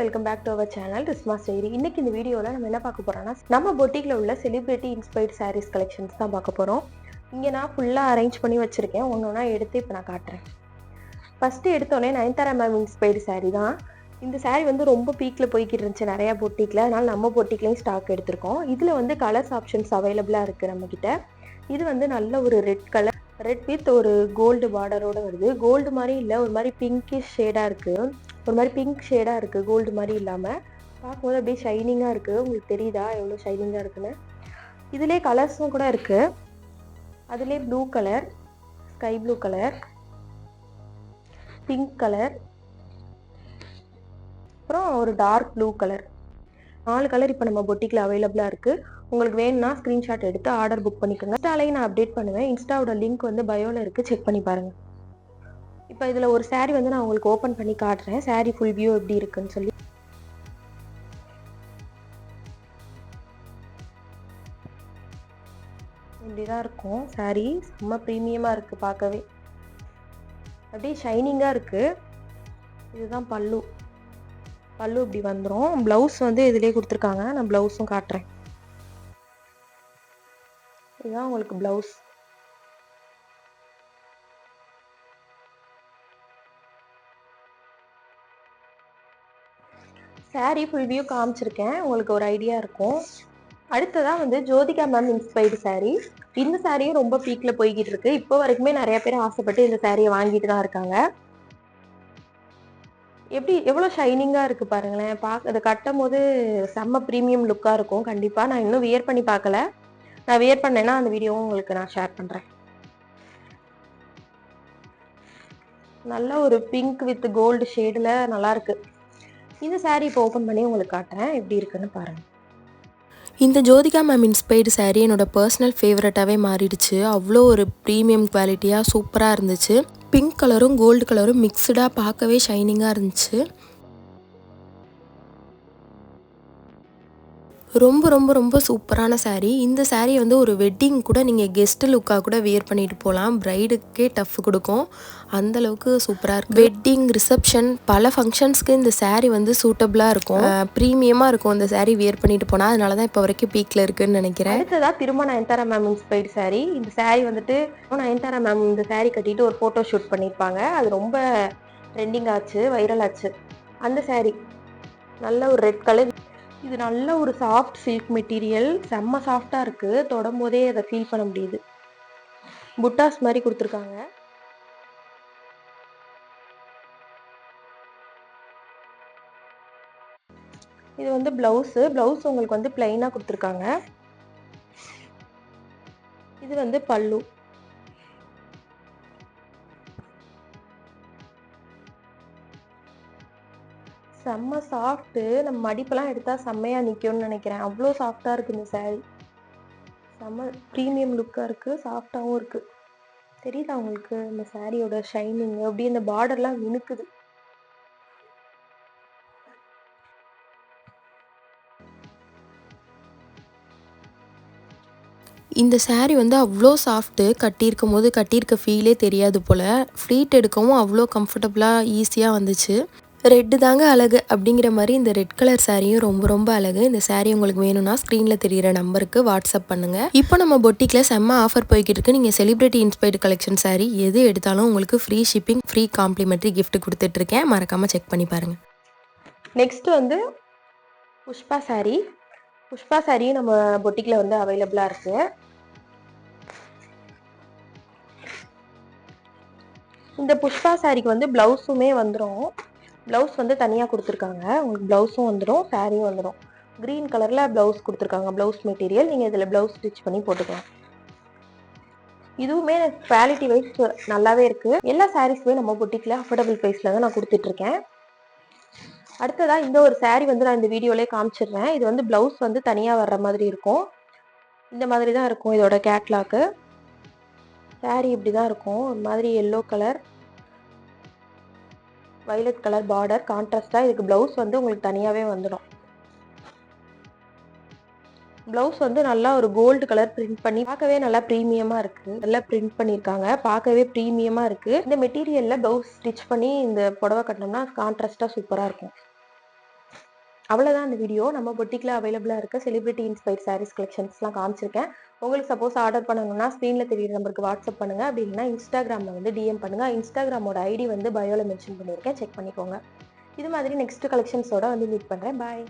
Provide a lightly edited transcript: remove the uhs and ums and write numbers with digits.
Welcome back to our channel Rizma ஸ்டைரி. இன்னைக்கு இந்த வீடியோவில் நம்ம என்ன பார்க்க போறோம்னா, நம்ம பொட்டிக்கில் உள்ள செலிபிரிட்டி இன்ஸ்பைர்ட் சாரீஸ் கலெக்ஷன்ஸ் தான் பார்க்க போகிறோம். இங்கே நான் ஃபுல்லாக அரேஞ்ச் பண்ணி வச்சுருக்கேன். ஒன்று ஒன்றா எடுத்து இப்போ நான் காட்டுறேன். ஃபஸ்ட்டு எடுத்தோடனே நயன்தாரா மேம் இன்ஸ்பைர்டு சாரீ தான். இந்த சாரீ வந்து ரொம்ப பீக்கில் போய்கிட்டு இருந்துச்சு நிறையா பொட்டிக்கில். அதனால் நம்ம பொட்டிக்லேயும் ஸ்டாக் எடுத்திருக்கோம். இதில் வந்து கலர்ஸ் ஆப்ஷன்ஸ் அவைலபிளாக இருக்குது நம்மக்கிட்ட. இது வந்து நல்ல ஒரு ரெட் கலர், ரெட் வித் ஒரு கோல்டு பார்டரோடு வருது. கோல்டு மாதிரி இல்லை, ஒரு மாதிரி பிங்கிஷ் ஷேடாக இருக்குது. ஒரு மாதிரி பிங்க் ஷேடாக இருக்குது, கோல்டு மாதிரி இல்லாமல். பார்க்கும்போது அப்படியே ஷைனிங்காக இருக்குது. உங்களுக்கு தெரியுதா எவ்வளோ ஷைனிங்காக இருக்குன்னு? இதிலே கலர்ஸும் கூட இருக்குது. அதிலே blue colour, sky blue colour, pink colour, அப்புறம் ஒரு டார்க் ப்ளூ கலர். 4 கலர் இப்போ நம்ம பொட்டிக்கில் அவைலபிளாக இருக்குது. உங்களுக்கு வேணும்னா ஸ்க்ரீன்ஷாட் எடுத்து ஆர்டர் புக் பண்ணிக்கோங்க. இன்ஸ்டாலையும் நான் அப்டேட் பண்ணுவேன். இன்ஸ்டாவோட லிங்க் வந்து பயோவில் இருக்குது, செக் பண்ணி பாருங்கள். இப்போ இதில் ஒரு சாரீ வந்து நான் உங்களுக்கு ஓப்பன் பண்ணி காட்டுறேன். சாரீ ஃபுல் வியூ எப்படி இருக்குன்னு சொல்லி. இப்படிதான் இருக்கும் சாரீ. செம்ம ப்ரீமியமாக இருக்குது பார்க்கவே. அப்படியே ஷைனிங்காக இருக்குது. இதுதான் பல்லு. பல்லு இப்படி வந்துடும். ப்ளவுஸ் வந்து இதிலே கொடுத்துருக்காங்க. நான் ப்ளவுஸும் காட்டுறேன். இதுதான் உங்களுக்கு ப்ளவுஸ். சாரீ ஃபுல் வியூ காமிச்சிருக்கேன், உங்களுக்கு ஒரு ஐடியா இருக்கும். அடுத்ததான் வந்து ஜோதிகா மேம் இன்ஸ்பைர்டு சாரீ. இந்த சாரியும் ரொம்ப பீக்கில் போய்கிட்டு இருக்கு. இப்போ வரைக்குமே நிறைய பேர் ஆசைப்பட்டு இந்த சாரியை வாங்கிட்டு தான் இருக்காங்க. எவ்வளோ ஷைனிங்காக இருக்குது பாருங்களேன். அதை கட்டும் போது செம்ம ப்ரீமியம் லுக்காக இருக்கும். கண்டிப்பாக நான் இன்னும் வியர் பண்ணி பார்க்கல. நான் வியர் பண்ணேன்னா அந்த வீடியோவும் உங்களுக்கு நான் ஷேர் பண்ணுறேன். நல்ல ஒரு பிங்க் வித் கோல்டு ஷேடில் நல்லாயிருக்கு. இந்த சாரீ இப்போ ஓப்பன் பண்ணி உங்களுக்கு காட்டுறேன், எப்படி இருக்குன்னு பாருங்கள். இந்த ஜோதிகா மேம் இன்ஸ்பைர்டு சாரீ என்னோடய பர்சனல் ஃபேவரட்டாகவே மாறிடுச்சு. அவ்வளோ ஒரு ப்ரீமியம் குவாலிட்டியாக சூப்பராக இருந்துச்சு. பிங்க் கலரும் கோல்டு கலரும் மிக்ஸ்டாக பார்க்கவே ஷைனிங்காக இருந்துச்சு. ரொம்ப ரொம்ப ரொம்ப சூப்பரான சாரீ. இந்த சாரீ வந்து ஒரு வெட்டிங் கூட நீங்கள் கெஸ்ட்டு லுக்காக கூட வியர் பண்ணிட்டு போகலாம். ப்ரைடுக்கே டஃப் கொடுக்கும், அந்தளவுக்கு சூப்பராக இருக்குது. வெட்டிங், ரிசப்ஷன், பல ஃபங்க்ஷன்ஸ்க்கு இந்த சாரீ வந்து சூட்டபுளாக இருக்கும். ப்ரீமியமாக இருக்கும் இந்த சாரீ வியர் பண்ணிட்டு போனால். அதனால தான் இப்போ வரைக்கும் பீக்கில் இருக்குதுன்னு நினைக்கிறேன். அடுத்ததான் திரும்ப நயன்தாரா மேம் இன்ஸ்பைர்டு சாரீ. இந்த சாரீ வந்துட்டு நயன்தாரா மேம் இந்த சாரீ கட்டிட்டு ஒரு ஃபோட்டோ ஷூட் பண்ணியிருப்பாங்க. அது ரொம்ப ட்ரெண்டிங் ஆச்சு, வைரல் ஆச்சு. அந்த சாரீ நல்ல ஒரு ரெட் கலர். இது நல்ல ஒரு சாஃப்ட் சில்க் மெட்டீரியல். செம்ம சாஃப்டாக இருக்குது. தொடும் போதே அதை ஃபீல் பண்ண முடியுது. புட்டாஸ் மாதிரி கொடுத்துருக்காங்க. இது வந்து ப்ளவுஸு. ப்ளவுஸ் உங்களுக்கு வந்து பிளைனாக கொடுத்துருக்காங்க. இது வந்து பல்லு. செம்ம சாஃப்ட்டு. நம்ம மடிப்பெல்லாம் எடுத்தால் செம்மையாக நிற்கும்னு நினைக்கிறேன். அவ்வளோ சாஃப்டாக இருக்குது இந்த சாரீ. செம்ம ப்ரீமியம் லுக்காக இருக்குது, சாஃப்டாகவும் இருக்குது. தெரியுதா உங்களுக்கு இந்த சாரியோட ஷைனிங்? அப்படியே இந்த பார்டர்லாம் மினுக்குது. இந்த சாரீ வந்து அவ்வளோ சாஃப்ட்டு. கட்டியிருக்கும் போது கட்டியிருக்க ஃபீலே தெரியாது போல். ஃப்ளீட் எடுக்கவும் அவ்வளோ கம்ஃபர்டபுளாக ஈஸியாக வந்துச்சு. ரெட்டு தாங்க அழகு அப்படிங்கிற மாதிரி இந்த ரெட் கலர் சாரியும் ரொம்ப ரொம்ப அழகு. இந்த சாரீ உங்களுக்கு வேணும்னா ஸ்க்ரீனில் தெரிகிற நம்பருக்கு வாட்ஸ்அப் பண்ணுங்கள். இப்போ நம்ம பொட்டிக்கில் செம்ம ஆஃபர் போய்கிட்டு இருக்கு. நீங்கள் செலிபிரிட்டி இன்ஸ்பைர்டு கலெக்ஷன் சாரீ எது எடுத்தாலும் உங்களுக்கு free shipping, free complimentary gift கொடுத்துட்ருக்கேன். மறக்காமல் செக் பண்ணி பாருங்கள். நெக்ஸ்ட் வந்து புஷ்பா சாரீ. புஷ்பா சாரீ நம்ம பொட்டிக்கில் வந்து அவைலபிளாக இருக்குது. இந்த புஷ்பா சாரீக்கு வந்து ப்ளவுஸுமே வந்துடும். ப்ளவுஸ் வந்து தனியாக கொடுத்துருக்காங்க. உங்களுக்கு ப்ளவுஸும் வந்துடும், சாரியும் வந்துடும். க்ரீன் கலரில் ப்ளவுஸ் கொடுத்துருக்காங்க. ப்ளவுஸ் மெட்டீரியல் நீங்கள் இதில் ப்ளவுஸ் ஸ்டிச் பண்ணி போட்டுக்கலாம். இதுவுமே குவாலிட்டி வைஸ் நல்லாவே இருக்குது. எல்லா சாரீஸுமே நம்ம பொட்டிக்கில் அஃபோர்டபுள் ப்ரைஸில் தான் நான் கொடுத்துட்ருக்கேன். அடுத்ததாக இந்த ஒரு சாரீ வந்து நான் இந்த வீடியோலேயே காமிச்சிடுறேன். இது வந்து ப்ளவுஸ் வந்து தனியாக வர்ற மாதிரி இருக்கும். இந்த மாதிரி தான் இருக்கும் இதோட கேட்லாக்கு. சாரீ இப்படி தான் இருக்கும். ஒரு மாதிரி yellow colour, violet colour border கான்ட்ராஸ்டாக. இதுக்கு ப்ளவுஸ் வந்து உங்களுக்கு தனியாகவே வந்துடும். ப்ளவுஸ் வந்து நல்லா ஒரு கோல்டு கலர் பிரிண்ட் பண்ணி பார்க்கவே நல்லா ப்ரீமியமாக இருக்குது. நல்லா பிரிண்ட் பண்ணியிருக்காங்க, பார்க்கவே ப்ரீமியமாக இருக்குது. இந்த மெட்டீரியலில் ப்ளவுஸ் ஸ்டிச் பண்ணி இந்த புடவை கட்டினோம்னா கான்ட்ராஸ்டாக சூப்பராக இருக்கும். அவ்வளோதான் இந்த வீடியோ. நம்ம பொட்டிக்ல அவைலபிளா இருக்க செலிபிரிட்டி இன்ஸ்பயர்ட் சாரீஸ் கலெக்ஷன்ஸ்லாம் காமிச்சிருக்கேன். உங்களுக்கு சப்போஸ் ஆர்டர் பண்ணணும்னா ஸ்க்ரீன்ல தெரியிற நம்பருக்கு வாட்ஸ்அப் பண்ணுங்க. அப்படி இல்லைன்னா இன்ஸ்டாகிராம்ல வந்து டிஎம் பண்ணுங்க. இன்ஸ்டாகிராமோட ஐடி வந்து பயோல மென்ஷன் பண்ணியிருக்கேன். செக் பண்ணிக்கோங்க. இது மாதிரி நெக்ஸ்ட் கலெக்ஷன்ஸோட வந்து மீட் பண்றேன். பாய்.